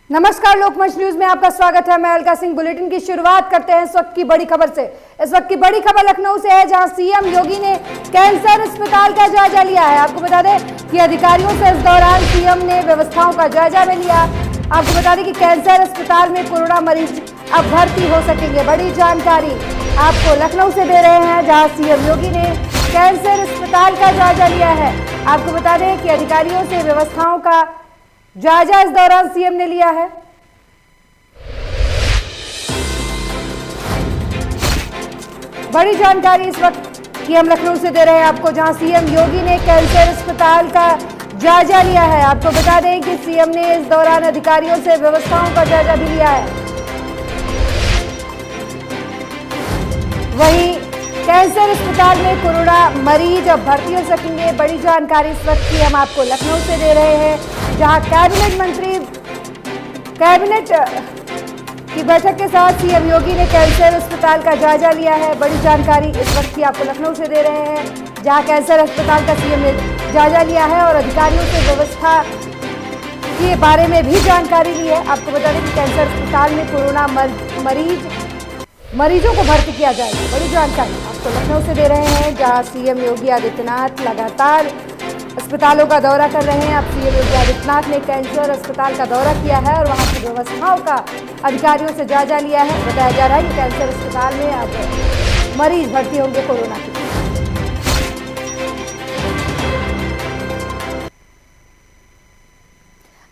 नमस्कार, लोकमंच न्यूज में आपका स्वागत है। मैं अलका सिंह। बुलेटिन की शुरुआत करते हैं इस वक्त की बड़ी खबर से। इस वक्त की बड़ी खबर लखनऊ से है, जहां सीएम योगी ने कैंसर अस्पताल का जायजा लिया है। आपको बता दें कि अधिकारियों से इस दौरान सीएम ने व्यवस्थाओं का जायजा भी लिया। आपको बता दें कि कैंसर अस्पताल में कोरोना मरीज अब भर्ती हो सकेंगे। बड़ी जानकारी आपको लखनऊ से दे रहे हैं, जहाँ सीएम योगी ने कैंसर अस्पताल का जायजा लिया है। आपको बता दें कि अधिकारियों से व्यवस्थाओं का जायजा इस दौरान सीएम ने लिया है। बड़ी जानकारी इस वक्त की हम लखनऊ से दे रहे हैं आपको, जहां सीएम योगी ने कैंसर अस्पताल का जायजा लिया है। आपको बता दें कि सीएम ने इस दौरान अधिकारियों से व्यवस्थाओं का जायजा भी लिया है। वहीं कैंसर अस्पताल में कोरोना मरीज अब भर्ती हो सकेंगे। बड़ी जानकारी इस वक्त की हम आपको लखनऊ से दे रहे हैं, जहां कैबिनेट की बैठक के साथ सीएम योगी ने कैंसर अस्पताल का जायजा लिया है। बड़ी जानकारी इस वक्त की आपको लखनऊ से दे रहे हैं, जहां कैंसर अस्पताल का सीएम ने जायजा लिया है और अधिकारियों से व्यवस्था के बारे में भी जानकारी ली है। आपको बता दें कि कैंसर अस्पताल में कोरोना मरीजों को भर्ती किया जाएगा। बड़ी जानकारी आपको लखनऊ से दे रहे हैं, जहां सीएम योगी आदित्यनाथ लगातार अस्पतालों का दौरा कर रहे हैं। अब सीएम योगी आदित्यनाथ ने कैंसर अस्पताल का दौरा किया है और वहां की व्यवस्थाओं का अधिकारियों से जायजा लिया है। बताया जा रहा है कि कैंसर अस्पताल में अब मरीज भर्ती होंगे कोरोना के।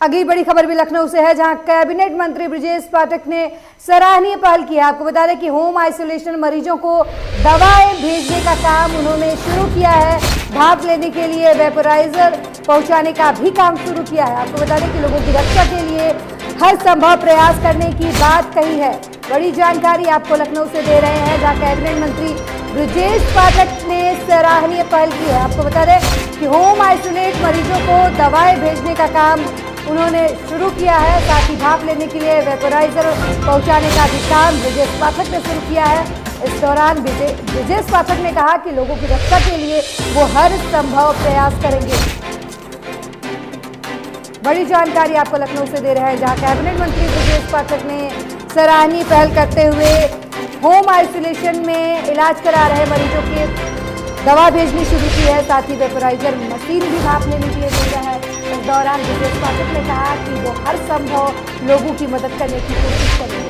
अगली बड़ी खबर भी लखनऊ से है, जहां कैबिनेट मंत्री ब्रजेश पाठक ने सराहनीय पहल की है। आपको बता दें कि होम आइसोलेशन मरीजों को दवाएं भेजने का काम उन्होंने शुरू किया है। भाप लेने के लिए वेपोराइजर पहुंचाने का भी काम शुरू किया है। आपको बता दें कि लोगों की रक्षा के लिए हर संभव प्रयास करने की बात कही है। बड़ी जानकारी आपको लखनऊ से दे रहे हैं, जहाँ कैबिनेट मंत्री ब्रजेश पाठक ने सराहनीय पहल की है। आपको बता दें कि होम आइसोलेट मरीजों को दवाएं भेजने का काम उन्होंने शुरू किया है। साथ ही भाप लेने के लिए वेपोराइजर पहुंचाने का भी काम ब्रजेश पाठक ने शुरू किया है। इस दौरान ब्रजेश पाठक ने कहा कि लोगों की रक्षा के लिए वो हर संभव प्रयास करेंगे। बड़ी जानकारी आपको लखनऊ से दे रहे हैं, जहां कैबिनेट मंत्री ब्रजेश पाठक ने सराहनीय पहल करते हुए होम आइसोलेशन में इलाज करा रहे मरीजों की दवा भेजनी शुरू की है। साथ ही वेपोराइजर मशीन भी भाप लेने के लिए दे रहा है। इस दौरान ब्रजेश पाठक ने कहा कि वो हर संभव लोगों की मदद करने की कोशिश करेंगे।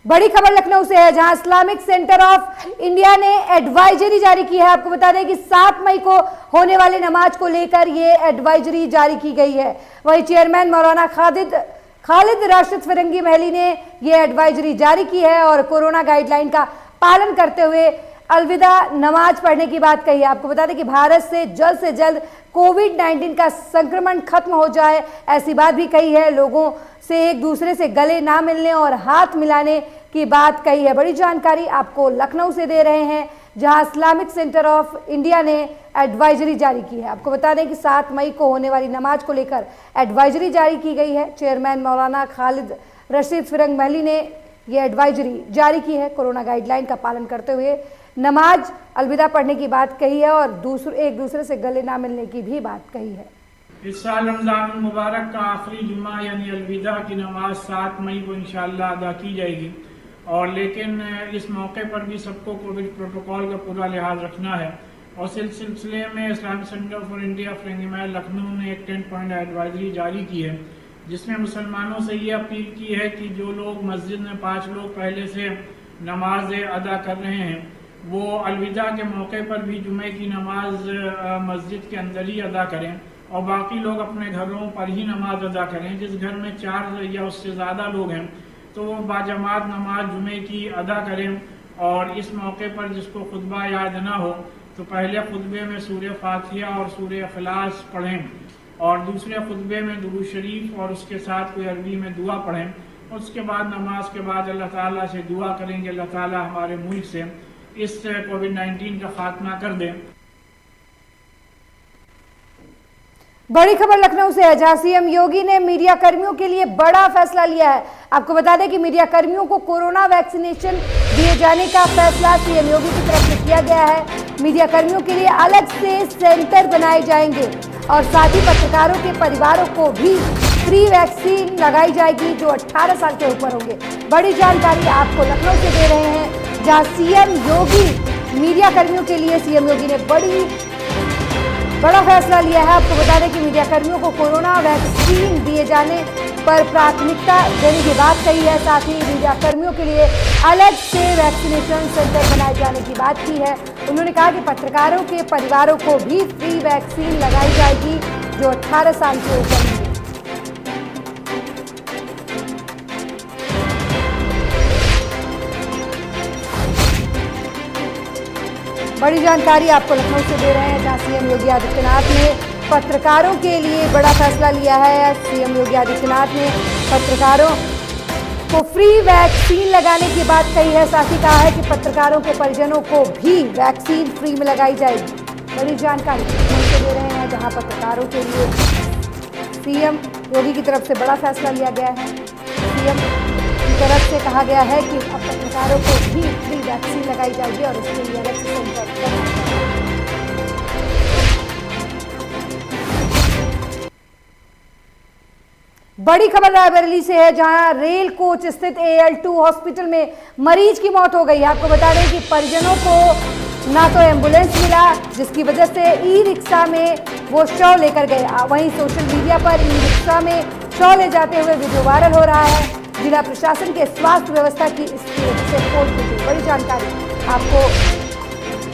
बड़ी खबर लखनऊ से है, जहां इस्लामिक सेंटर ऑफ इंडिया ने एडवाइजरी जारी की है। आपको बता दें कि 7 मई को होने वाली नमाज को लेकर ये एडवाइजरी जारी की गई है। वहीं चेयरमैन मौलाना खालिद राशिद फिरंगी महली ने ये एडवाइजरी जारी की है और कोरोना गाइडलाइन का पालन करते हुए अलविदा नमाज पढ़ने की बात कही है। आपको बता दें कि भारत से जल्द कोविड-19 का संक्रमण खत्म हो जाए, ऐसी बात भी कही है। लोगों से एक दूसरे से गले ना मिलने और हाथ मिलाने की बात कही है। बड़ी जानकारी आपको लखनऊ से दे रहे हैं, जहां इस्लामिक सेंटर ऑफ इंडिया ने एडवाइजरी जारी की है। आपको बता दें कि 7 मई को होने वाली नमाज को लेकर एडवाइजरी जारी की गई है। चेयरमैन मौलाना खालिद रशीद फिरंगी महली ने यह एडवाइजरी जारी की है। कोरोना गाइडलाइन का पालन करते हुए नमाज अलविदा पढ़ने की बात कही है और एक दूसरे से गले ना मिलने की भी बात कही है। इस साल रमजान मुबारक का आखिरी जुम्मा यानी अलविदा की नमाज 7 मई को इंशाअल्लाह अदा की जाएगी। और लेकिन इस मौके पर भी सबको कोविड प्रोटोकॉल का पूरा लिहाज रखना है। और इस सिलसिले में इस्लामिक सेंटर फॉर इंडिया फिरंगी महल लखनऊ ने एक 10 पॉइंट एडवाइजरी जारी की है, जिसमें मुसलमानों से ये अपील की है कि जो लोग मस्जिद में 5 लोग पहले से नमाज अदा कर रहे हैं, वो अलविदा के मौके पर भी जुमे की नमाज मस्जिद के अंदर ही अदा करें और बाकी लोग अपने घरों पर ही नमाज अदा करें। जिस घर में 4 या उससे ज़्यादा लोग हैं तो वो बाजमात नमाज जुमे की अदा करें। और इस मौके पर जिसको खुतबा याद ना हो तो पहले खुतबे में सूरह फातिहा और सूरह इखलास पढ़ें और दूसरे खुतबे में दुरूद शरीफ और उसके साथ कोई अरबी में दुआ पढ़ें। उसके बाद नमाज के बाद अल्लाह ताला से दुआ करेंगे, अल्लाह ताला हमारे मुल्क से इस कोविड-19 का खात्मा कर दे। बड़ी खबर लखनऊ से है, जहां सीएम योगी ने मीडिया कर्मियों के लिए बड़ा फैसला लिया है। आपको बता दें कि मीडिया कर्मियों को कोरोना वैक्सीनेशन दिए जाने का फैसला सीएम योगी की तरफ से किया गया है। मीडिया कर्मियों के लिए अलग से सेंटर बनाए जाएंगे और साथ ही पत्रकारों के परिवारों को भी फ्री वैक्सीन लगाई जाएगी जो 18 साल के ऊपर होंगे। बड़ी जानकारी आपको लखनऊ से दे रहे हैं, जहां सीएम योगी मीडिया कर्मियों के लिए सीएम योगी ने बड़ा फैसला लिया है। आपको बता दें कि मीडिया कर्मियों को कोरोना वैक्सीन दिए जाने पर प्राथमिकता देने की बात कही है। साथ ही मीडिया कर्मियों के लिए अलग से वैक्सीनेशन सेंटर बनाए जाने की बात की है। उन्होंने कहा कि पत्रकारों के परिवारों को भी फ्री वैक्सीन लगाई जाएगी जो 18 साल के ऊपर होंगे। बड़ी जानकारी आपको लखनऊ से दे रहे हैं, जहां सीएम योगी आदित्यनाथ ने पत्रकारों के लिए बड़ा फैसला लिया है। सीएम योगी आदित्यनाथ ने पत्रकारों को फ्री वैक्सीन लगाने की बात कही है। साथ ही कहा है कि पत्रकारों के परिजनों को भी वैक्सीन फ्री में लगाई जाएगी। बड़ी जानकारी लखनऊ से दे रहे हैं, जहां पत्रकारों के लिए सीएम योगी की तरफ से बड़ा फैसला लिया गया है। सीएम की तरफ से कहा गया है कि अब पत्रकारों को भी फ्री वैक्सीन लगाई जाएगी और इसके लिए अलग से सेंटर बनाया जाएगा। बड़ी खबर रायबरेली से है, जहां रेल कोच स्थित AL2 हॉस्पिटल में मरीज की मौत हो गई। आपको बता दें कि परिजनों को ना तो एम्बुलेंस मिला, जिसकी वजह से ई-रिक्शा में वो शव लेकर गए। वहीं सोशल मीडिया पर ई-रिक्शा में शव ले जाते हुए वीडियो वायरल हो रहा है। जिला प्रशासन के स्वास्थ्य व्यवस्था की इसकी वजह से पोल खुली। बड़ी जानकारी आपको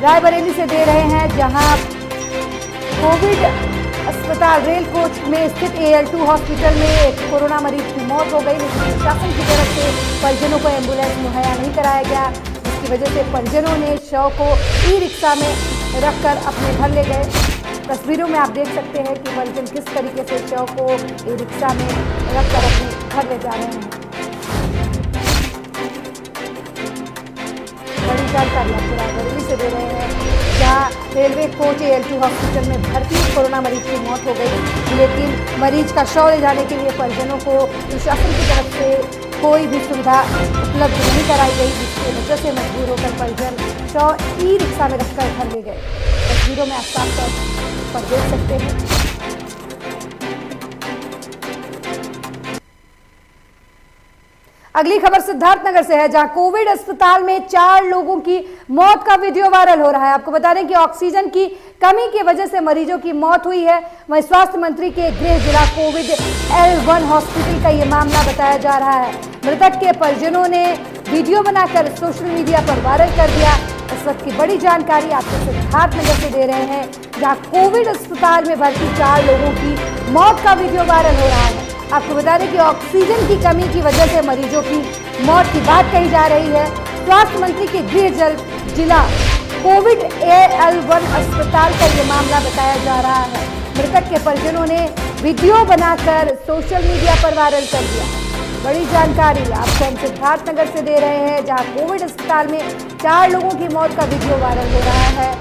रायबरेली से दे रहे हैं, जहां कोविड अस्पताल रेल कोच में स्थित AL2 हॉस्पिटल में एक कोरोना मरीज की मौत हो गई, लेकिन प्रशासन की तरफ से परिजनों को एम्बुलेंस मुहैया नहीं कराया गया, जिसकी वजह से परिजनों ने शव को ई-रिक्शा में रखकर अपने घर ले गए। तस्वीरों में आप देख सकते हैं कि परिजन किस तरीके से शव को ई-रिक्शा में रखकर अपने घर ले जा रहे हैं। बड़ी जानकारी आपको रायबरेली से दे रहे हैं, जहां रेलवे कोच AL2 हॉस्पिटल में भर्ती कोरोना मरीज की मौत हो गई, लेकिन मरीज का शव ले जाने के लिए परिजनों को प्रशासन की तरफ से कोई भी सुविधा उपलब्ध नहीं कराई गई, जिसकी वजह से मजबूर होकर परिजन शव ई-रिक्शा में रखकर घर ले गए। तस्वीरों में आप साफ तौर पर देख सकते हैं। अगली खबर सिद्धार्थनगर से है, जहां कोविड अस्पताल में 4 लोगों की मौत का वीडियो वायरल हो रहा है। आपको बता दें कि ऑक्सीजन की कमी की वजह से मरीजों की मौत हुई है। वहीं स्वास्थ्य मंत्री के गृह जिला कोविड L1 हॉस्पिटल का ये मामला बताया जा रहा है। मृतक के परिजनों ने वीडियो बनाकर सोशल मीडिया पर वायरल कर दिया। इस वक्त की बड़ी जानकारी आपको सिद्धार्थनगर से दे रहे हैं, जहाँ कोविड अस्पताल में भर्ती 4 लोगों की मौत का वीडियो वायरल हो रहा है। आपको बता दें कि ऑक्सीजन की कमी की वजह से मरीजों की मौत की बात कही जा रही है। स्वास्थ्य मंत्री के गृह जिला कोविड L1 अस्पताल का ये मामला बताया जा रहा है। मृतक के परिजनों ने वीडियो बनाकर सोशल मीडिया पर वायरल कर दिया। बड़ी जानकारी आपको हम सिद्धार्थनगर से दे रहे हैं, जहां कोविड अस्पताल में 4 लोगों की मौत का वीडियो वायरल हो रहा है।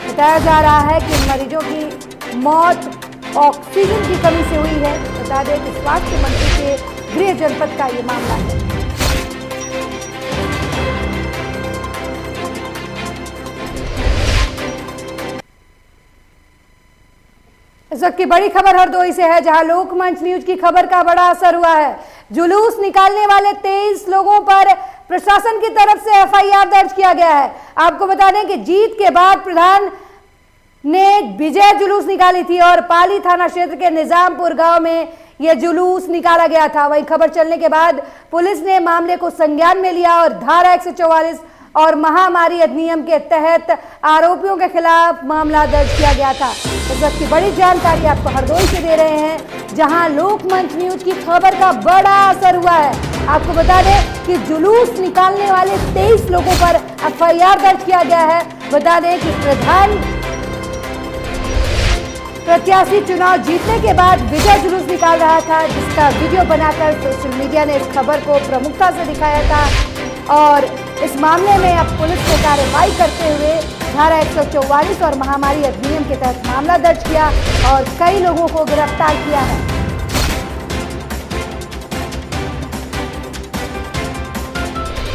बताया जा रहा है कि मरीजों की मौत ऑक्सीजन की कमी से हुई है। बता दें कि स्वास्थ्य मंत्री के गृह जनपद का ये मामला है। इस वक्त की बड़ी खबर हरदोई से है, जहां लोकमंच न्यूज की खबर का बड़ा असर हुआ है। जुलूस निकालने वाले 23 लोगों पर प्रशासन की तरफ से FIR दर्ज किया गया है। आपको बता दें कि जीत के बाद प्रधान ने विजय जुलूस निकाली थी और पाली थाना क्षेत्र के निजामपुर गांव में यह जुलूस निकाला गया था। वहीं खबर चलने के बाद पुलिस ने मामले को संज्ञान में लिया और धारा 144 और महामारी अधिनियम के तहत आरोपियों के खिलाफ मामला दर्ज किया गया था। इस वक्त की बड़ी जानकारी आपको हरदोई से दे रहे हैं, जहां लोकमंच न्यूज की खबर का बड़ा असर हुआ है। आपको बता दें कि जुलूस निकालने वाले 23 लोगों पर FIR दर्ज किया गया है। बता दें कि प्रधान प्रत्याशी चुनाव जीतने के बाद विजय जुलूस निकाल रहा था, जिसका वीडियो बनाकर सोशल मीडिया ने इस खबर को प्रमुखता से दिखाया था और इस मामले में अब पुलिस ने कार्रवाई करते हुए धारा 144 और महामारी अधिनियम के तहत मामला दर्ज किया और कई लोगों को गिरफ्तार किया है।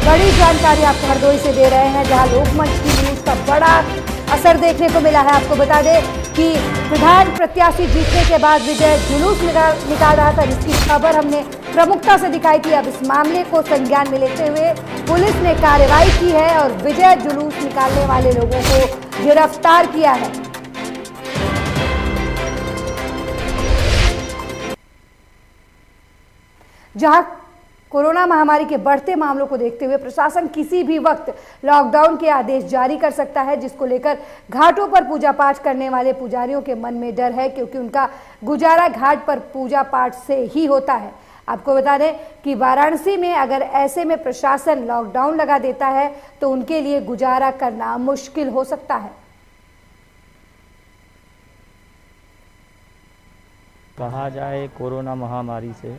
बड़ी जानकारी आपको हरदोई से दे रहे हैं, जहां लोकमंच की न्यूज का बड़ा असर देखने को मिला है। आपको बता दें कि प्रधान प्रत्याशी जीतने के बाद विजय जुलूस निकाल रहा था, जिसकी खबर हमने प्रमुखता से दिखाई थी। अब इस मामले को संज्ञान में लेते हुए पुलिस ने कार्रवाई की है और विजय जुलूस निकालने वाले लोगों को गिरफ्तार किया है। जहां कोरोना महामारी के बढ़ते मामलों को देखते हुए प्रशासन किसी भी वक्त लॉकडाउन के आदेश जारी कर सकता है, जिसको लेकर घाटों पर पूजा पाठ करने वाले पुजारियों के मन में डर है, क्योंकि उनका गुजारा घाट पर पूजा पाठ से ही होता है। आपको बता दें कि वाराणसी में अगर ऐसे में प्रशासन लॉकडाउन लगा देता है तो उनके लिए गुजारा करना मुश्किल हो सकता है। कहा जाए कोरोना महामारी से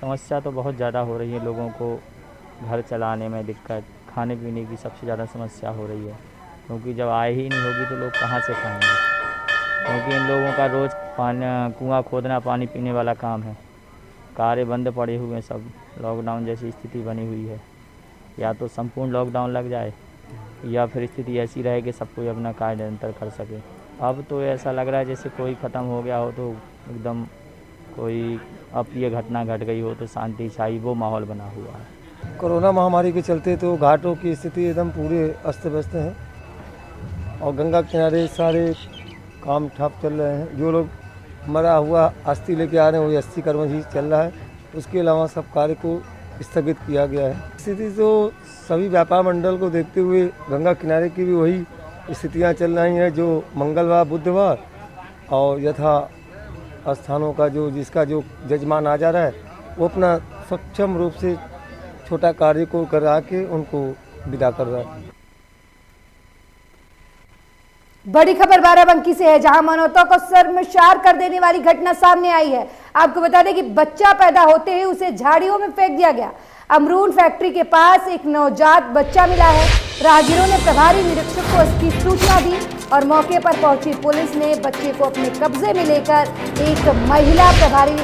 समस्या तो बहुत ज़्यादा हो रही है, लोगों को घर चलाने में दिक्कत, खाने पीने की सबसे ज़्यादा समस्या हो रही है, क्योंकि जब आय ही नहीं होगी तो लोग कहाँ से खाएंगे, क्योंकि इन लोगों का रोज़ कुआं खोदना पानी पीने वाला काम है। कार्य बंद पड़े हुए हैं, सब लॉकडाउन जैसी स्थिति बनी हुई है। या तो संपूर्ण लॉकडाउन लग जाए या फिर स्थिति ऐसी रहे कि सब कोई अपना कार्य निरंतर कर सके। अब तो ऐसा लग रहा है जैसे कोई ख़त्म हो गया हो तो एकदम कोई अप्रिय घटना घट गई हो तो शांति छाई, वो माहौल बना हुआ है। कोरोना महामारी के चलते तो घाटों की स्थिति एकदम पूरे अस्त व्यस्त है और गंगा किनारे सारे काम ठप चल रहे हैं। जो लोग मरा हुआ अस्थि लेके आ रहे हैं वही अस्थि कर्म ही चल रहा है, उसके अलावा सब कार्य को स्थगित किया गया है। स्थिति तो सभी व्यापार मंडल को देखते हुए गंगा किनारे की भी वही स्थितियाँ चल रही हैं जो मंगलवार बुधवार और यथा स्थानों का जो जिसका जो जजमान आ जा रहा है वो अपना सक्षम रूप से छोटा कार्य को करा के उनको विदा कर रहा है। बड़ी खबर बाराबंकी से है, जहां मानवता को शर्मसार कर देने वाली घटना सामने आई है। आपको बता दें कि बच्चा पैदा होते ही उसे झाड़ियों में फेंक दिया गया। अमरून फैक्ट्री के पास एक नवजात बच्चा मिला है। राहगीरों ने प्रभारी निरीक्षक को इसकी सूचना दी और मौके पर पहुंची पुलिस ने बच्चे को अपने कब्जे में लेकर एक महिला प्रभारी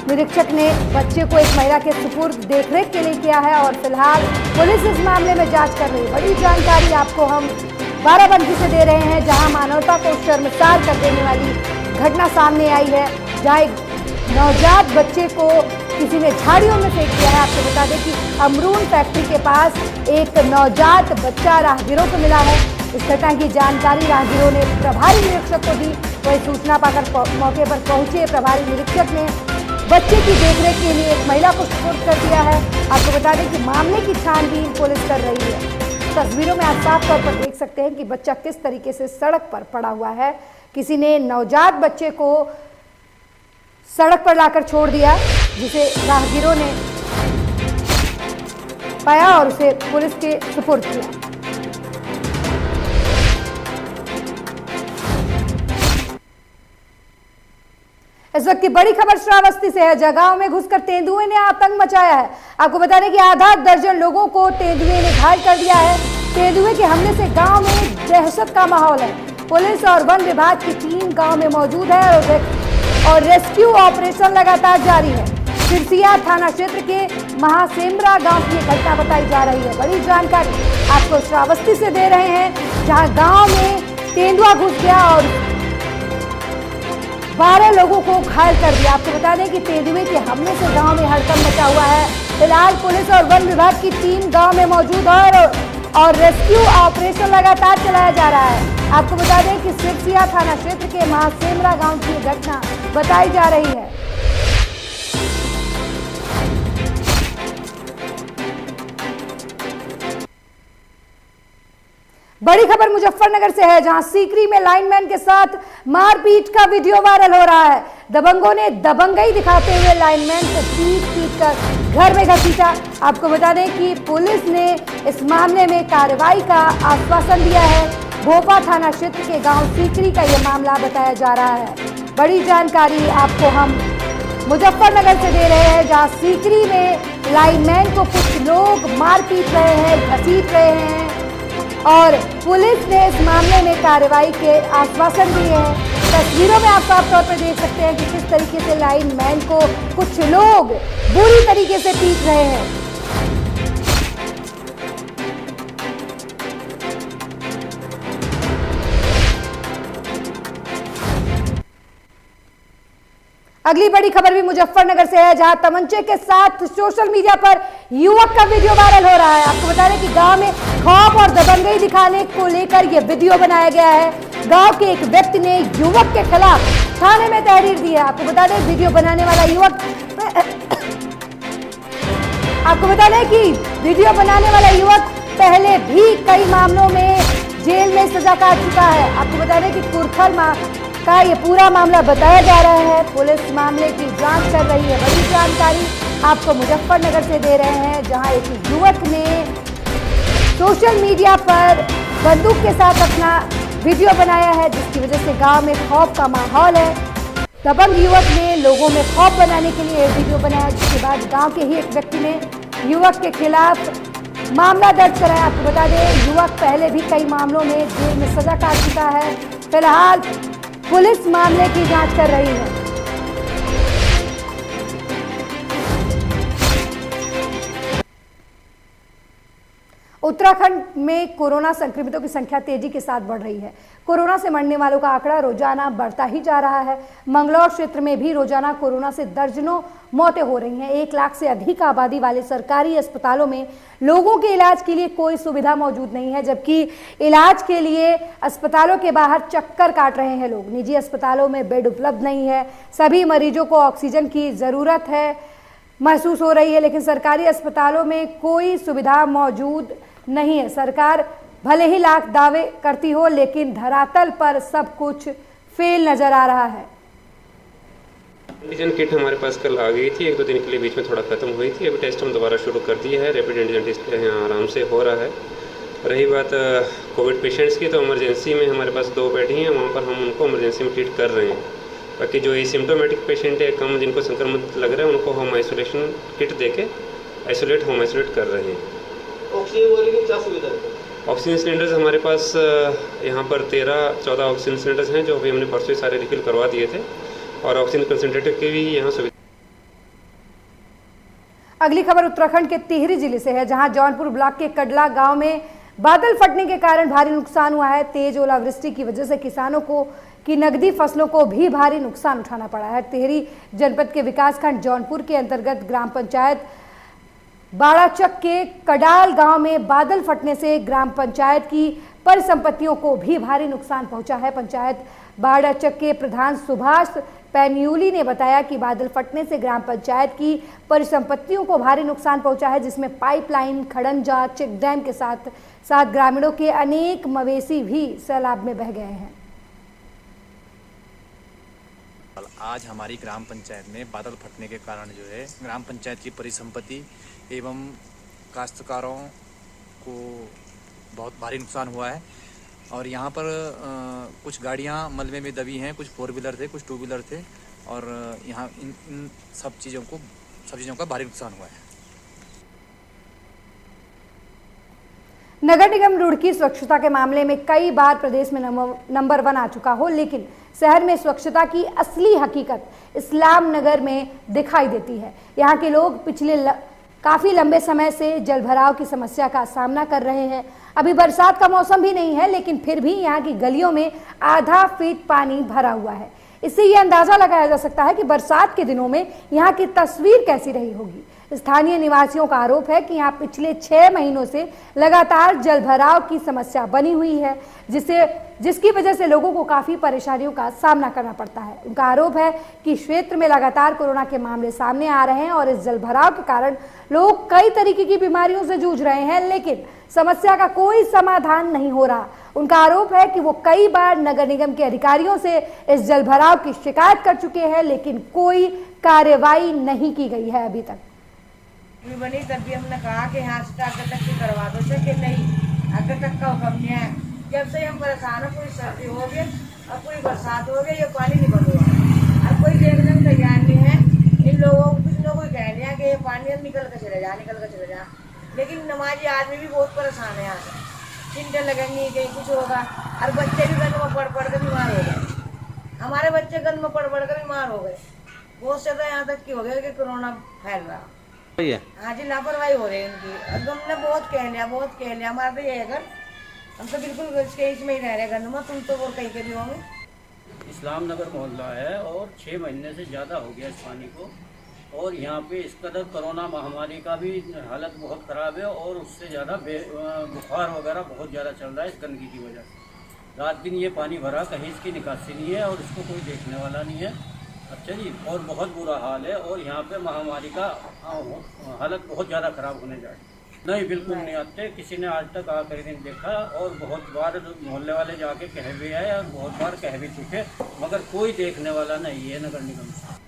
निरीक्षक ने बच्चे को एक महिला के सुपुर्द देखरेख के लिए किया है और फिलहाल पुलिस इस मामले में जांच कर रही है। बड़ी जानकारी आपको हम बाराबंकी से दे रहे हैं, जहां मानवता को शर्मसार कर देने वाली घटना सामने आई है, जहां एक नवजात बच्चे को किसी ने झाड़ियों में फेंक दिया है। आपको बता दें कि अमरून फैक्ट्री के पास एक नवजात बच्चा राहगीरों को मिला है। इस घटना की जानकारी राहगीरों ने प्रभारी निरीक्षक को दी। वही सूचना पाकर मौके पर पहुंचे प्रभारी निरीक्षक ने बच्चे की देखरेख के लिए एक महिला को सुपुर्द कर दिया है। आपको बता दें कि मामले की छानबीन पुलिस कर रही है। तस्वीरों में आप साफ तौर पर देख सकते हैं कि बच्चा किस तरीके से सड़क पर पड़ा हुआ है। किसी ने नवजात बच्चे को सड़क पर लाकर छोड़ दिया, जिसे राहगीरों ने पाया और उसे पुलिस के सुपुर्द किया। इस वक्त की बड़ी खबर श्रावस्ती से है, जगहों में घुसकर तेंदुए ने आतंक मचाया है। आपको बता दें कि आधा दर्जन लोगों को तेंदुए ने घायल कर दिया है। तेंदुए के हमले से गांव में दहशत का माहौल है। पुलिस और वन विभाग की टीम गांव में मौजूद है और रेस्क्यू ऑपरेशन लगातार जारी है। सिरसिया थाना क्षेत्र के महासेमरा गांव की घटना बताई जा रही है। बड़ी जानकारी आपको श्रावस्ती से दे रहे हैं, जहां गांव में तेंदुआ घुस गया और 12 लोगों को घायल कर दिया। आपको बता दें कि तेंदुए के हमले से गांव में हड़कंप मचा हुआ है। फिलहाल पुलिस और वन विभाग की टीम गांव में मौजूद है और रेस्क्यू ऑपरेशन लगातार चलाया जा रहा है। आपको बता दें कि सिरसिया थाना क्षेत्र के महासेमरा गांव की घटना बताई जा रही है। बड़ी खबर मुजफ्फरनगर से है, जहां सीकरी में लाइनमैन के साथ मारपीट का वीडियो वायरल हो रहा है। दबंगों ने दबंगई दिखाते हुए लाइनमैन को पीट कर घर में घसीटा। आपको बता दें कि पुलिस ने इस मामले में कार्रवाई का आश्वासन दिया है। भोपा थाना क्षेत्र के गांव सीकरी का यह मामला बताया जा रहा है। बड़ी जानकारी आपको हम मुजफ्फरनगर से दे रहे हैं, जहां सीकरी में लाइनमैन को कुछ लोग मार पीट रहे हैं, घसीट रहे हैं और पुलिस ने इस मामले में कार्रवाई के आश्वासन दिए हैं। तस्वीरों में आप साफ तौर पर देख सकते हैं कि किस तरीके से लाइनमैन को कुछ लोग बुरी तरीके से पीट रहे हैं। अगली बड़ी खबर भी मुजफ्फरनगर से है, जहां तमंचे के साथ सोशल मीडिया पर युवक का वीडियो वायरल हो रहा है। आपको बता दें कि गांव में खौफ और दबंगई दिखाने को लेकर यह वीडियो बनाया गया है। गांव के एक व्यक्ति ने युवक के खिलाफ थाने में तहरीर दी है। आपको बता दें वीडियो बनाने वाला युवक पहले भी कई मामलों में जेल में सजा काट चुका है। आपको बता दें कि कुरथल का ये पूरा मामला बताया जा रहा है। पुलिस मामले की जांच कर रही है। बड़ी जानकारी आपको मुजफ्फरनगर से दे रहे हैं, जहां एक युवक ने सोशल मीडिया पर बंदूक के साथ अपना वीडियो बनाया है, जिसकी वजह से गांव में खौफ का माहौल है। दबंग युवक ने लोगों में खौफ बनाने के लिए वीडियो बनाया, जिसके बाद गांव के ही एक व्यक्ति ने युवक के खिलाफ मामला दर्ज कराया। आपको बता दें युवक पहले भी कई मामलों में जेल में सजा काट चुका है। फिलहाल पुलिस मामले की जांच कर रही है। उत्तराखंड में कोरोना संक्रमितों की संख्या तेजी के साथ बढ़ रही है। कोरोना से मरने वालों का आंकड़ा रोजाना बढ़ता ही जा रहा है। मंगलौर क्षेत्र में भी रोजाना कोरोना से दर्जनों मौतें हो रही हैं। 1 लाख से अधिक आबादी वाले सरकारी अस्पतालों में लोगों के इलाज के लिए कोई सुविधा मौजूद नहीं है, जबकि इलाज के लिए अस्पतालों के बाहर चक्कर काट रहे हैं लोग। निजी अस्पतालों में बेड उपलब्ध नहीं है। सभी मरीजों को ऑक्सीजन की ज़रूरत है महसूस हो रही है, लेकिन सरकारी अस्पतालों में कोई सुविधा मौजूद नहीं है। सरकार भले ही लाख दावे करती हो, लेकिन धरातल पर सब कुछ फेल नजर आ रहा है। एंटीजन किट हमारे पास कल आ गई थी, 1-2 दिन के लिए बीच में थोड़ा खत्म हुई थी। अभी टेस्ट हम दोबारा शुरू कर दिए है। रैपिड एंटीजन टेस्ट यहाँ आराम से हो रहा है। रही बात कोविड पेशेंट्स की, तो इमरजेंसी में हमारे पास 2 बेड ही हैं, वहाँ पर हम उनको इमरजेंसी में ट्रीट कर रहे हैं। बाकी जो एसिम्प्टोमेटिक पेशेंट है, कम जिनको संक्रमित लग रहा है, उनको हम आइसोलेशन किट देके होम आइसोलेट कर रहे हैं। ऑक्सीजन की क्या सुविधा है? ऑक्सीजन सिलेंडर्स हमारे पास यहाँ पर 13-14 ऑक्सीजन सिलेंडर्स हैं, जो अभी हमने परसों सारे रिफिल करवा दिए थे, और ऑक्सीजन कंसंट्रेटर की भी यहाँ सुविधा। अगली खबर उत्तराखंड के टिहरी जिले से है, जहां जौनपुर ब्लॉक के कडला गांव में बादल फटने के कारण भारी नुकसान हुआ है। तेज ओलावृष्टि की वजह से किसानों की नकदी फसलों को भी भारी नुकसान उठाना पड़ा है। टिहरी जनपद के विकासखंड जौनपुर के अंतर्गत ग्राम पंचायत बाड़ाचक के कडाल गांव में बादल फटने से ग्राम पंचायत की परिसंपत्तियों को भी भारी नुकसान पहुंचा है। पंचायत बाड़ाचक के प्रधान सुभाष पैन्यूली ने बताया कि बादल फटने से ग्राम पंचायत की परिसंपत्तियों को भारी नुकसान पहुंचा है, जिसमें पाइपलाइन, खड़ंजा, चेक डैम के साथ साथ ग्रामीणों के अनेक मवेशी भी सैलाब में बह गए हैं। आज हमारी ग्राम पंचायत में बादल फटने के कारण जो है ग्राम पंचायत की परिसंपत्ति एवं काश्तकारों को बहुत भारी नुकसान हुआ है। और यहाँ पर कुछ गाड़ियाँ मलबे में दबी हैं, कुछ 4 व्हीलर थे, कुछ 2 व्हीलर थे, और यहाँ इन सब चीज़ों का भारी नुकसान हुआ है। नगर निगम रुड़की स्वच्छता के मामले में कई बार प्रदेश में नंबर 1 आ चुका हो, लेकिन शहर में स्वच्छता की असली हकीकत इस्लाम नगर में दिखाई देती है। यहाँ के लोग पिछले काफ़ी लंबे समय से जलभराव की समस्या का सामना कर रहे हैं। अभी बरसात का मौसम भी नहीं है, लेकिन फिर भी यहाँ की गलियों में आधा फीट पानी भरा हुआ है। इससे ये अंदाज़ा लगाया जा सकता है कि बरसात के दिनों में यहाँ की तस्वीर कैसी रही होगी। स्थानीय निवासियों का आरोप है कि यहाँ पिछले 6 महीनों से लगातार जलभराव की समस्या बनी हुई है, जिसकी वजह से लोगों को काफ़ी परेशानियों का सामना करना पड़ता है। उनका आरोप है कि क्षेत्र में लगातार कोरोना के मामले सामने आ रहे हैं और इस जलभराव के कारण लोग कई तरीके की बीमारियों से जूझ रहे हैं, लेकिन समस्या का कोई समाधान नहीं हो रहा। उनका आरोप है कि वो कई बार नगर निगम के अधिकारियों से इस जलभराव की शिकायत कर चुके हैं, लेकिन कोई कार्रवाई नहीं की गई है अभी तक। बनी तब भी हमने कहा कि यहाँ से आगे तक की करवा दो, कि नहीं आगे तक का हुक्म नहीं है। जब से हम परेशान हो, पूरी सर्दी हो गई और पूरी बरसात हो गई, ये पानी नहीं बंद हुआ और कोई देखने में तैयार नहीं है। इन लोगों को कुछ लोगों को कह दिया कि ये पानी निकल कर चले जा, लेकिन नमाजी आदमी भी बहुत परेशान है। यहाँ से चिंटे लगेंगी, कहीं कुछ होगा, और बच्चे भी गंद में पड़ कर बीमार हो गए। हमारे बच्चे गंद में पड़ कर बीमार हो गए। बहुत से तो यहाँ तक की हो गया कि कोरोना फैल रहा है। हाँ जी, लापरवाही हो रही है इनकी। अब हमने बहुत कह लिया। हमारा तो ये है घर, हम तो बिल्कुल इसमें ही रह रहे घर में। तुम तो वो कहीं के भी होंगे। इस इस्लाम नगर मोहल्ला है और 6 महीने से ज़्यादा हो गया इस पानी को। और यहाँ पे इस कदर कोरोना महामारी का भी हालत बहुत ख़राब है और उससे ज़्यादा बुखार वगैरह बहुत ज़्यादा चल रहा है इस गंदगी की वजह से। रात दिन ये पानी भरा, कहीं इसकी निकासी नहीं है और इसको कोई देखने वाला नहीं है। अच्छा जी, और बहुत बुरा हाल है और यहाँ पे महामारी का हालत बहुत ज़्यादा ख़राब होने जा रही है। नहीं, बिल्कुल नहीं आते, किसी ने आज तक आकर नहीं देखा और बहुत बार मोहल्ले वाले जाके कह भी आए और बहुत बार कह भी चुके, मगर कोई देखने वाला नहीं है नगर निगम से।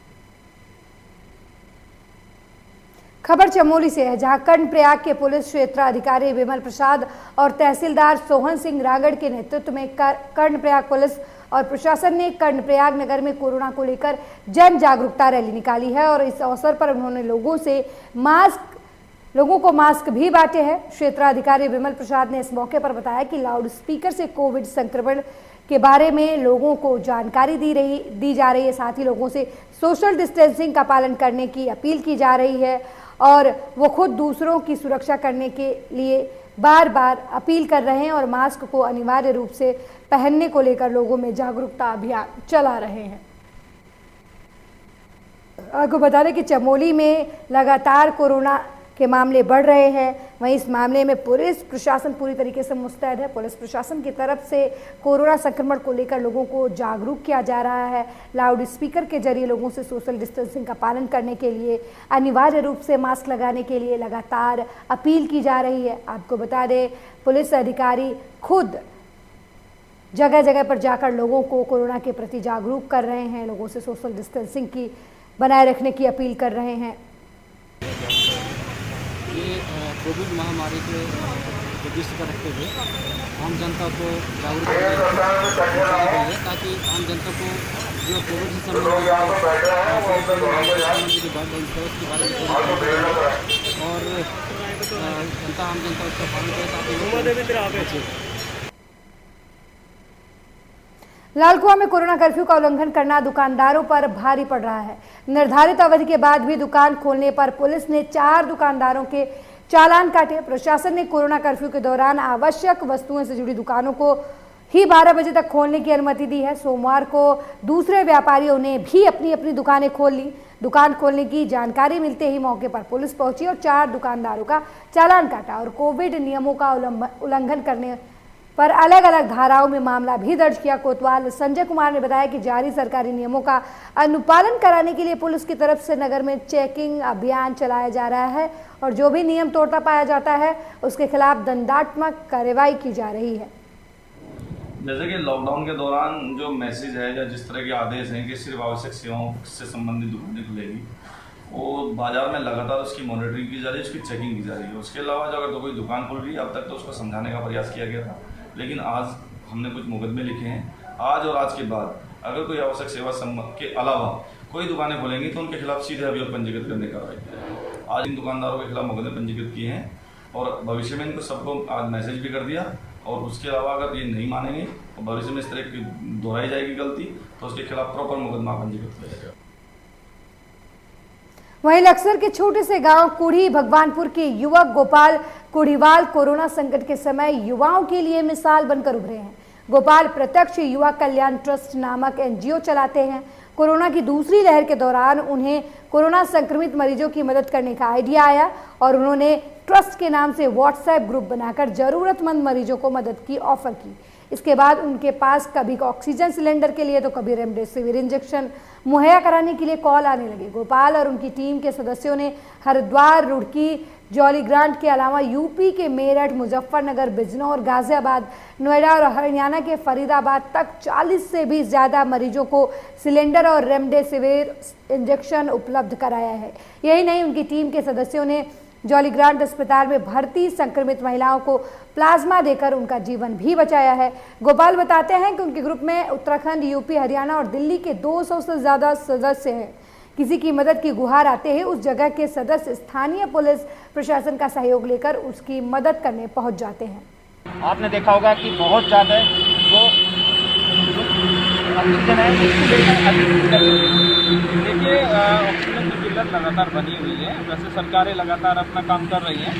खबर चमोली से है, जहां कर्णप्रयाग के पुलिस क्षेत्राधिकारी विमल प्रसाद और तहसीलदार सोहन सिंह रागड़ के नेतृत्व में कर्णप्रयाग पुलिस और प्रशासन ने कर्णप्रयाग नगर में कोरोना को लेकर जन जागरूकता रैली निकाली है और इस अवसर पर उन्होंने लोगों को मास्क भी बांटे हैं। क्षेत्राधिकारी विमल प्रसाद ने इस मौके पर बताया कि लाउड स्पीकर से कोविड संक्रमण के बारे में लोगों को जानकारी दी जा रही है, साथ ही लोगों से सोशल डिस्टेंसिंग का पालन करने की अपील की जा रही है और वो खुद दूसरों की सुरक्षा करने के लिए बार बार अपील कर रहे हैं और मास्क को अनिवार्य रूप से पहनने को लेकर लोगों में जागरूकता अभियान चला रहे हैं। आपको बता दें कि चमोली में लगातार कोरोना के मामले बढ़ रहे हैं, वहीं इस मामले में पुलिस प्रशासन पूरी तरीके से मुस्तैद है। पुलिस प्रशासन की तरफ से कोरोना संक्रमण को लेकर लोगों को जागरूक किया जा रहा है। लाउड स्पीकर के जरिए लोगों से सोशल डिस्टेंसिंग का पालन करने के लिए, अनिवार्य रूप से मास्क लगाने के लिए लगातार अपील की जा रही है। आपको बता दें, पुलिस अधिकारी खुद जगह जगह पर जाकर लोगों को कोरोना के प्रति जागरूक कर रहे हैं, लोगों से सोशल डिस्टेंसिंग की बनाए रखने की अपील कर रहे हैं। ये कोविड महामारी के दृष्टि पर रखते हुए आम जनता को जागरूक करने गई है, ताकि आम जनता को जो कोविड से संबंधित गाइडलाइंस है उसके बारे में और जनता आम जनता उसका पालन करे। लालकुआं में कोरोना कर्फ्यू का उल्लंघन करना दुकानदारों पर भारी पड़ रहा है। निर्धारित अवधि के बाद भी दुकान खोलने पर पुलिस ने 4 दुकानदारों के चालान काटे। प्रशासन ने कोरोना कर्फ्यू के दौरान आवश्यक वस्तुओं से जुड़ी दुकानों को ही 12 बजे तक खोलने की अनुमति दी है। सोमवार को दूसरे व्यापारियों ने भी अपनी अपनी दुकानें खोल ली। दुकान खोलने की जानकारी मिलते ही मौके पर पुलिस पहुंची और 4 दुकानदारों का चालान काटा और कोविड नियमों का उल्लंघन करने पर अलग अलग धाराओं में मामला भी दर्ज किया। कोतवाल संजय कुमार ने बताया कि जारी सरकारी नियमों का अनुपालन कराने के लिए पुलिस की तरफ से नगर में चेकिंग अभियान चलाया जा रहा है और जो भी नियम तोड़ता पाया जाता है उसके खिलाफ दंडात्मक कार्रवाई की जा रही है। जैसे कि लॉकडाउन के दौरान जो मैसेज है या जिस तरह के आदेश हैं कि सिर्फ आवश्यक सेवाओं से संबंधित दुकानें खुलेगी, वो बाजार में लगातार उसकी मॉनिटरिंग की जा रही है, उसकी चेकिंग की जा रही है। उसके अलावा जो अगर तो कोई दुकान खुल रही है, अब तक तो उसको समझाने का प्रयास किया गया था, लेकिन आज हमने कुछ मुकदमे लिखे हैं। आज और आज के बाद अगर कोई आवश्यक सेवा के अलावा कोई दुकानें खोलेंगी तो उनके खिलाफ सीधे अभियोग पंजीकृत करने का कार्रवाई। आज इन दुकानदारों के खिलाफ मुकदमे पंजीकृत किए हैं और भविष्य में इनको सबको आज मैसेज भी कर दिया। और उसके अलावा अगर ये नहीं मानेंगे तो भविष्य में इस तरह की दोहराई जाएगी गलती तो उसके खिलाफ प्रॉपर मुकदमा पंजीकृत किया जाएगा। वहीं लक्सर के छोटे से गांव कुढ़ी भगवानपुर के युवक गोपाल कुढ़ीवाल कोरोना संकट के समय युवाओं के लिए मिसाल बनकर उभरे हैं। गोपाल प्रत्यक्ष युवा कल्याण ट्रस्ट नामक एनजीओ चलाते हैं। कोरोना की दूसरी लहर के दौरान उन्हें कोरोना संक्रमित मरीजों की मदद करने का आइडिया आया और उन्होंने ट्रस्ट के नाम से व्हाट्सएप ग्रुप बनाकर जरूरतमंद मरीजों को मदद की ऑफर की। इसके बाद उनके पास कभी ऑक्सीजन सिलेंडर के लिए तो कभी रेमडेसिविर इंजेक्शन मुहैया कराने के लिए कॉल आने लगे। गोपाल और उनकी टीम के सदस्यों ने हरिद्वार, रुड़की, जौलीग्रांट के अलावा यूपी के मेरठ, मुजफ्फरनगर, बिजनौर, गाजियाबाद, नोएडा और हरियाणा के फरीदाबाद तक 40 से भी ज़्यादा मरीजों को सिलेंडर और रेमडेसिविर इंजेक्शन उपलब्ध कराया है। यही नहीं, उनकी टीम के सदस्यों ने जौलीग्रांट अस्पताल में भर्ती संक्रमित महिलाओं को प्लाज्मा देकर उनका जीवन भी बचाया है। गोपाल बताते हैं कि उनके ग्रुप में उत्तराखंड, यूपी, हरियाणा और दिल्ली के 200 से ज़्यादा सदस्य हैं। किसी की मदद की गुहार आते ही उस जगह के सदस्य स्थानीय पुलिस प्रशासन का सहयोग लेकर उसकी मदद करने पहुंच जाते हैं। आपने देखा होगा कि बहुत ज़्यादा जो ऑक्सीजन है देखिए, ऑक्सीजन की किल्लत लगातार बनी हुई है। वैसे सरकारें लगातार अपना काम कर रही हैं।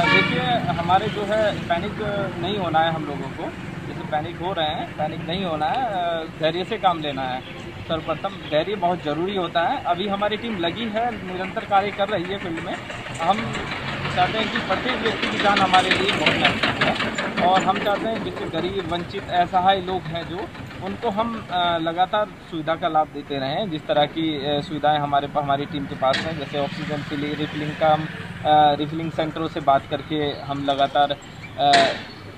देखिए, हमारे जो है पैनिक नहीं होना है हम लोगों को। जैसे पैनिक हो रहे हैं, पैनिक नहीं होना है, धैर्य से काम लेना है। सर्वप्रथम धैर्य बहुत ज़रूरी होता है। अभी हमारी टीम लगी है, निरंतर कार्य कर रही है फील्ड में। हम चाहते हैं कि प्रत्येक व्यक्ति की जान हमारे लिए बहुत महत्वपूर्ण है और हम चाहते हैं जिससे गरीब, वंचित, असहाय लोग हैं जो, उनको हम लगातार सुविधा का लाभ देते रहें। जिस तरह की सुविधाएं हमारी टीम के पास हैं, जैसे ऑक्सीजन के लिए रिफिलिंग का हम रिफिलिंग सेंटरों से बात करके हम लगातार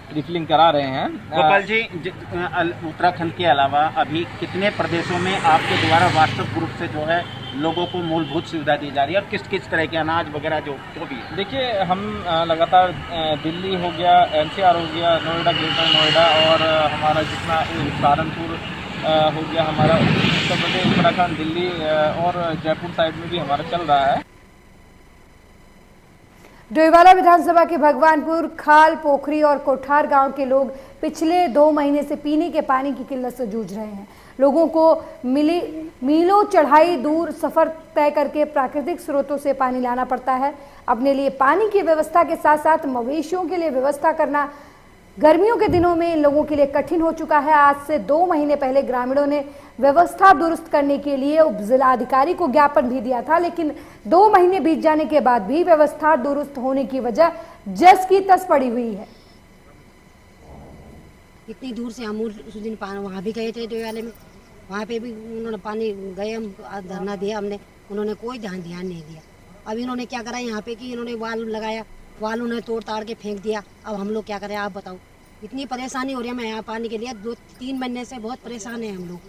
रिफिलिंग करा रहे हैं। गोपाल जी, उत्तराखंड के अलावा अभी कितने प्रदेशों में आपके द्वारा व्हाट्सएप ग्रुप से जो है लोगों को मूलभूत सुविधा दी जा रही है और किस किस तरह के अनाज वगैरह जो भी? देखिए, हम लगातार दिल्ली हो गया, NCR हो गया, नोएडा, ग्रेटर नोएडा और हमारा जितना सहारनपुर हो गया, हमारा उत्तर प्रदेश, उत्तराखंड, दिल्ली और जयपुर साइड में भी हमारा चल रहा है। डोईवाला विधानसभा के भगवानपुर, खाल, पोखरी और कोठार गांव के लोग पिछले 2 महीने से पीने के पानी की किल्लत से जूझ रहे हैं। लोगों को मीलों चढ़ाई दूर सफर तय करके प्राकृतिक स्रोतों से पानी लाना पड़ता है। अपने लिए पानी की व्यवस्था के साथ साथ मवेशियों के लिए व्यवस्था करना गर्मियों के दिनों में इन लोगों के लिए कठिन हो चुका है। आज से 2 महीने पहले ग्रामीणों ने व्यवस्था दुरुस्त करने के लिए उप जिलाधिकारी को ज्ञापन भी दिया था, लेकिन 2 महीने बीत जाने के बाद भी व्यवस्था दुरुस्त होने की वजह जस की तस पड़ी हुई है। इतनी दूर से हम उस दिन वहाँ भी गए थे डोईवाले में, वहाँ पे भी उन्होंने पानी गए, हम धरना दिया हमने, उन्होंने कोई ध्यान नहीं दिया। अब इन्होंने क्या करा यहाँ पे कि इन्होंने वाल लगाया, वाल उन्हें तोड़ ताड़ के फेंक दिया। अब हम लोग क्या करें, आप बताओ। इतनी परेशानी हो रही है हमें यहाँ पानी के लिए, 2-3 महीने से बहुत परेशान है हम लोग।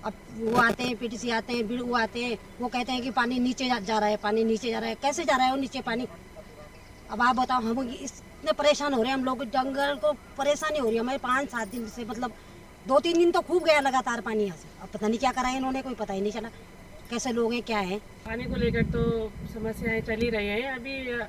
अब वो आते हैं, PTC आते हैं, वो आते हैं, वो कहते हैं कि पानी नीचे जा रहा है, पानी नीचे जा रहा है। कैसे जा रहा है वो नीचे पानी? अब आप बताओ, हम इतने परेशान हो रहे हैं, हम लोग जंगल को परेशानी हो रही है हमें 5-7 दिन से, मतलब 2-3 दिन तो खूब गया लगातार पानी यहाँ से। अब पता नहीं क्या करा है इन्होंने, कोई पता ही नहीं चला कैसे लोग हैं, क्या है। पानी को लेकर तो समस्याएं चल ही रही हैं। अभी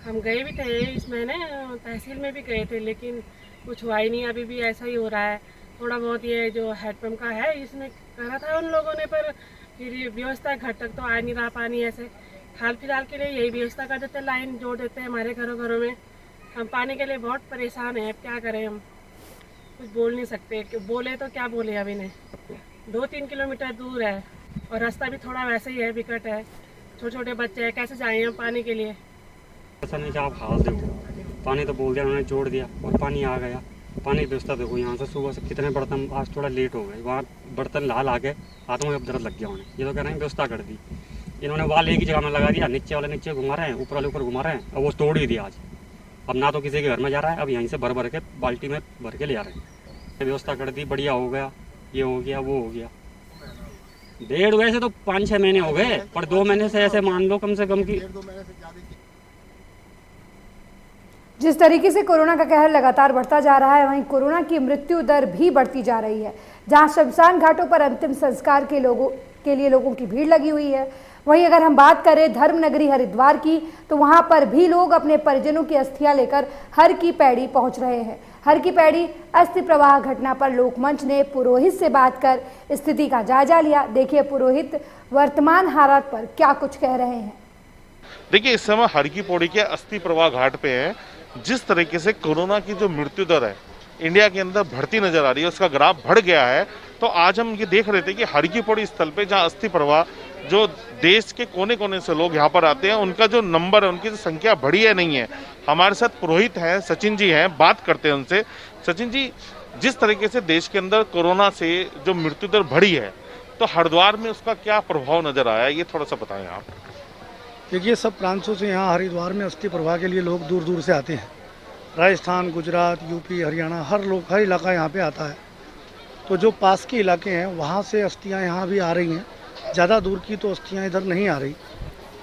हम गए भी थे इस महीने, तहसील में भी गए थे, लेकिन कुछ हुआ ही नहीं। अभी भी ऐसा ही हो रहा है। थोड़ा बहुत ये जो हैंडपम्प का है, इसमें करा था उन लोगों ने, पर फिर व्यवस्था घर तक तो आ नहीं रहा पानी। ऐसे हाल फिलहाल के लिए यही व्यवस्था कर देते, लाइन जोड़ देते हैं हमारे घरों में। हम पानी के लिए बहुत परेशान हैं। अब क्या करें, हम कुछ बोल नहीं सकते, बोले तो क्या बोले। अभी नहीं, 2-3 किलोमीटर दूर है और रास्ता भी थोड़ा वैसे ही है, विकट है। छोटे छोटे बच्चे हैं, कैसे जाएँ हम पानी के लिए? ऐसा नहीं कि आप हाल देखो, पानी तो बोल दिया उन्होंने, जोड़ दिया और पानी आ गया। पानी की व्यवस्था देखो, यहाँ से सुबह से कितने बर्तन, आज थोड़ा लेट हो गए, वहाँ बर्तन ला के हाथों में अब दर्द लग गया उन्हें। ये तो कह रहे हैं व्यवस्था कर दी इन्होंने, वाल एक ही जगह में लगा दिया, नीचे वाले नीचे घुमा रहे हैं, ऊपर वाले ऊपर घुमा रहे हैं, अब वो तोड़ ही दिया आज। अब ना तो किसी के घर में जा रहा है, अब यहीं से भर के बाल्टी में भर के ले आ रहे हैं। व्यवस्था कर दी, बढ़िया हो गया, ये हो गया, वो हो गया। 1.5 वैसे तो 5-6 महीने हो गए, पर 2 महीने से ऐसे मान लो कम से कम की। जिस तरीके से कोरोना का कहर लगातार बढ़ता जा रहा है, वहीं कोरोना की मृत्यु दर भी बढ़ती जा रही है। जहां शमशान घाटों पर अंतिम संस्कार के लिए लोगों की भीड़ लगी हुई है, वहीं अगर हम बात करें धर्म नगरी हरिद्वार की, तो वहां पर भी लोग अपने परिजनों की अस्थियां लेकर हर की पैड़ी पहुंच रहे हैं। हर की पैड़ी अस्थि प्रवाह घटना पर लोकमंच ने पुरोहित से बात कर स्थिति का जायजा लिया। देखिए पुरोहित वर्तमान हालात पर क्या कुछ कह रहे हैं। देखिए, इस समय हर की पौड़ी के अस्थि प्रवाह घाट पे हैं। जिस तरीके से कोरोना की जो मृत्यु दर है इंडिया के अंदर बढ़ती नजर आ रही है, उसका ग्राफ बढ़ गया है। तो आज हम ये देख रहे थे कि हर की पौड़ी स्थल पे जहाँ अस्थि प्रवाह, जो देश के कोने कोने से लोग यहाँ पर आते हैं, उनका जो नंबर है, उनकी जो संख्या बढ़ी है नहीं है। हमारे साथ पुरोहित हैं, सचिन जी हैं, बात करते हैं उनसे। सचिन जी, जिस तरीके से देश के अंदर कोरोना से जो मृत्यु दर बढ़ी है, तो हरिद्वार में उसका क्या प्रभाव नजर आया, ये थोड़ा सा बताएं आप। देखिए, सब प्रांतों से यहाँ हरिद्वार में अस्थि प्रवाह के लिए लोग दूर दूर से आते हैं। राजस्थान, गुजरात, यूपी, हरियाणा, हर इलाका यहाँ पे आता है। तो जो पास के इलाके हैं वहाँ से अस्थियाँ यहाँ भी आ रही हैं। ज़्यादा दूर की तो अस्थियाँ इधर नहीं आ रही,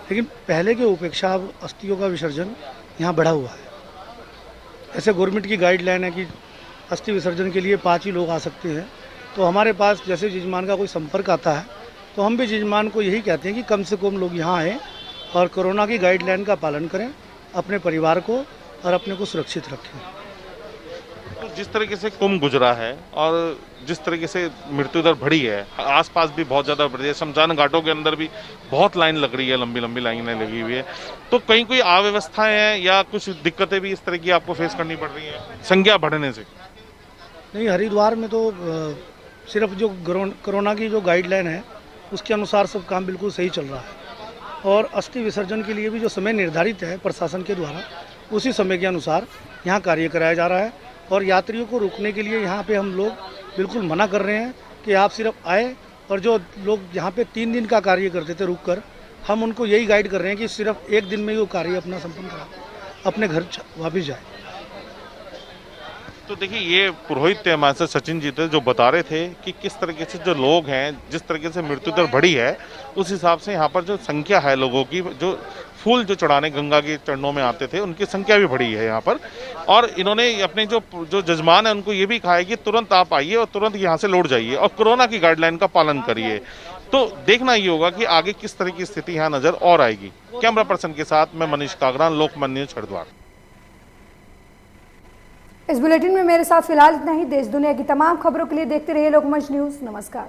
लेकिन पहले के अपेक्षा अब अस्थियों का विसर्जन यहाँ बढ़ा हुआ है। ऐसे गवर्नमेंट की गाइडलाइन है कि अस्थि विसर्जन के लिए 5 ही लोग आ सकते हैं। तो हमारे पास जैसे जजमान का कोई संपर्क आता है, तो हम भी जजमान को यही कहते हैं कि कम से कम लोग यहाँ आएँ और कोरोना की गाइडलाइन का पालन करें, अपने परिवार को और अपने को सुरक्षित रखें। तो जिस तरीके से कुंभ गुजरा है और जिस तरीके से मृत्यु दर बढ़ी है, आसपास भी बहुत ज़्यादा बढ़ी है, शमशान घाटों के अंदर भी बहुत लाइन लग रही है, लंबी लंबी लाइनें लगी हुई है, तो कहीं कोई अव्यवस्थाएं हैं या कुछ दिक्कतें भी इस तरह की आपको फेस करनी पड़ रही है संख्या बढ़ने से? नहीं, हरिद्वार में तो सिर्फ जो कोरोना की जो गाइडलाइन है उसके अनुसार सब काम बिल्कुल सही चल रहा है और अस्थि विसर्जन के लिए भी जो समय निर्धारित है प्रशासन के द्वारा उसी समय के अनुसार यहाँ कार्य कराया जा रहा है और यात्रियों को रुकने के लिए यहाँ पे हम लोग बिल्कुल मना कर रहे हैं कि आप सिर्फ आए, और जो लोग यहाँ पे 3 दिन का कार्य करते थे रुक कर, हम उनको यही गाइड कर रहे हैं कि सिर्फ 1 दिन में ही वो कार्य अपना संपन्न करा अपने घर वापस जाए। तो देखिए, ये पुरोहित थे हमारे साथ सचिन जी थे जो बता रहे थे कि किस तरीके से जो लोग हैं, जिस तरीके से मृत्यु दर बढ़ी है उस हिसाब से यहाँ पर जो संख्या है लोगों की, जो फूल जो चढ़ाने गंगा के चरणों में आते थे उनकी संख्या भी बढ़ी है यहाँ पर। और इन्होंने अपने जो जजमान है उनको ये भी कहा है कि तुरंत आप आइए और तुरंत यहाँ से लौट जाइए और कोरोना की गाइडलाइन का पालन करिए। तो देखना ये होगा कि आगे किस तरह की स्थिति यहाँ नजर और आएगी। कैमरा पर्सन के साथ मैं मनीष कागरान, लोकमत न्यूज, हरिद्वार। इस बुलेटिन में मेरे साथ फिलहाल इतना ही। देश दुनिया की तमाम खबरों के लिए देखते रहिए लोकमंच न्यूज। नमस्कार।